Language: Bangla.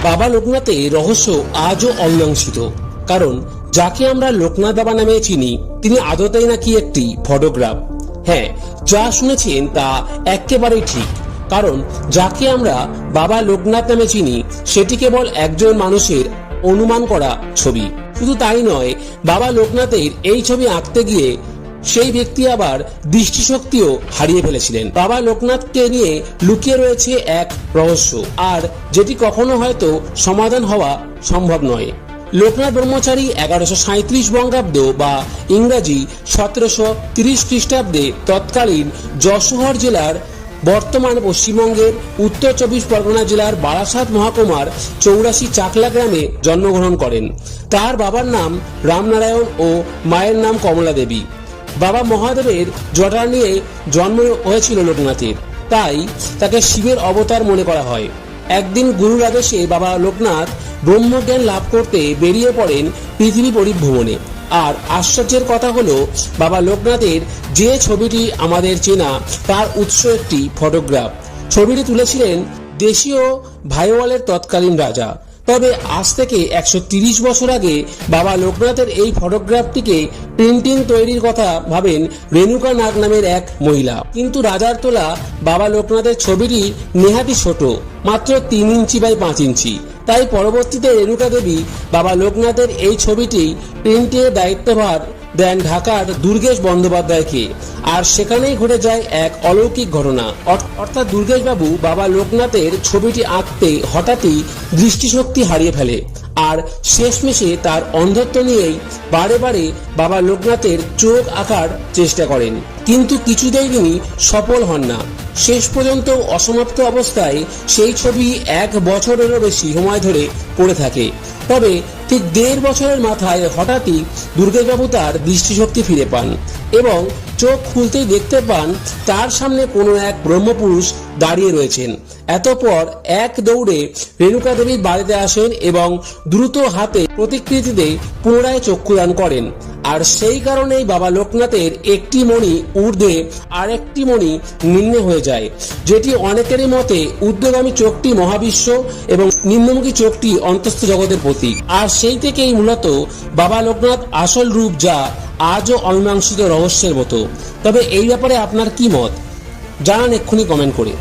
বাবা লোকনাথের রহস্য আজও অমীমাংসিত। কারণ যাকে আমরা লোকনাথ বাবা নামে চিনি তিনি আদতেই নাকি একটি ফটোগ্রাফ। হ্যাঁ, যা শুনেছেন তা একেবারেই ঠিক। কারণ যাকে আমরা বাবা লোকনাথ নামে চিনি সেটি কেবল একজন মানুষের অনুমান করা ছবি। শুধু তাই নয়, বাবা লোকনাথের এই ছবি আঁকতে গিয়ে সেই ব্যক্তি আবার দৃষ্টিশক্তিও হারিয়ে ফেলেছিলেন। বাবা লোকনাথকে নিয়ে লুকিয়ে রয়েছে এক রহস্য, আর যেটি কখনো হয়তো সমাধান হওয়া সম্ভব নয়। লোকনাথ ব্রহ্মচারী 1137 বঙ্গাব্দ বা ইংরাজি 1730 খ্রিস্টাব্দে তৎকালীন যশোহর জেলার বর্তমান পশ্চিমবঙ্গের উত্তর 24 পরগনা জেলার বারাসাত মহকুমার 84 চাকলা গ্রামে জন্মগ্রহণ করেন। তার বাবার নাম রামনারায়ণ ও মায়ের নাম কমলা দেবী। বাবা মহাদেবের জটা নিয়ে জন্ম হয়েছিল লোকনাথের, তাই তাকে শিবের অবতার মনে করা হয়। একদিন গুরুর আদেশে বাবা লোকনাথ ব্রহ্মজ্ঞান লাভ করতে বেরিয়ে পড়েন পৃথিবী পরিভ্রমণে। আর আশ্চর্যের কথা হলো, বাবা লোকনাথের যে ছবিটি আমাদের চেনা তার উৎস একটি ফটোগ্রাফ। ছবিটি তুলেছিলেন দেশীয় ভাইওয়ালের তৎকালীন রাজা। তবে আজ থেকে 130 বছর আগে বাবা লোকনাথের এই ফটোগ্রাফটিকে প্রিন্টিং তৈরির কথা ভাবেন রেণুকা নাগ নামের এক মহিলা। কিন্তু রাজার তোলা বাবা লোকনাথের ছবিটি নেহাতি ছোট, মাত্র 3 ইঞ্চি বাই 5 ইঞ্চি। তাই পরবর্তীতে রেণুকা দেবী বাবা লোকনাথের এই ছবিটি প্রিন্টের দায়িত্বভার দেন ঢাকার দুর্গেশ বন্দ্যোপাধ্যায়কে। আর সেখানেই ঘটে যায় এক অলৌকিক ঘটনা। অর্থাৎ দুর্গেশ বাবু বাবা লোকনাথের ছবিটি আঁকতে হঠাৎই দৃষ্টিশক্তি হারিয়ে ফেলে, আর শেষমেশে তার অন্ধত্ব নিয়েই বারে বারে বাবা লোকনাথের চোখ আঁকার চেষ্টা করেন, কিন্তু কিছুতেই তিনি সফল হন না। শেষ পর্যন্ত অসমাপ্ত অবস্থায় সেই ছবি 1 বছরেরও বেশি সময় ধরে পড়ে থাকে। তবে ঠিক 1.5 বছরের মাথায় হঠাৎই দুর্গেশবাবু তার দৃষ্টিশক্তি ফিরে পান এবং চোখ খুলতেই দেখতে পান তার সামনে কোনো এক ব্রহ্মপুরুষ দাঁড়িয়ে রয়েছেন। এতপর এক দৌড়ে রেণুকা দেবীর বাড়িতে আসেন এবং দ্রুত হাতে প্রতিকৃতিতে পুনরায় চক্ষুদান করেন। আর সেই কারণেই বাবা লোকনাথের একটি মণি ঊর্ধ্বে আর একটি মণি নিম্নে হয়ে যায়, যেটি অনেকেরই মতে ঊর্ধ্বগামী চোখটি মহাবিশ্ব এবং নিম্নমুখী চোখটি অন্তস্থ জগতের প্রতীক। আর সেই থেকেই মূলত বাবা লোকনাথ আসল রূপ, যা আজও অমীমাংসিত রহস্যের মতো। তবে এই ব্যাপারে আপনার কি মত জানান এক্ষুনি কমেন্ট করে।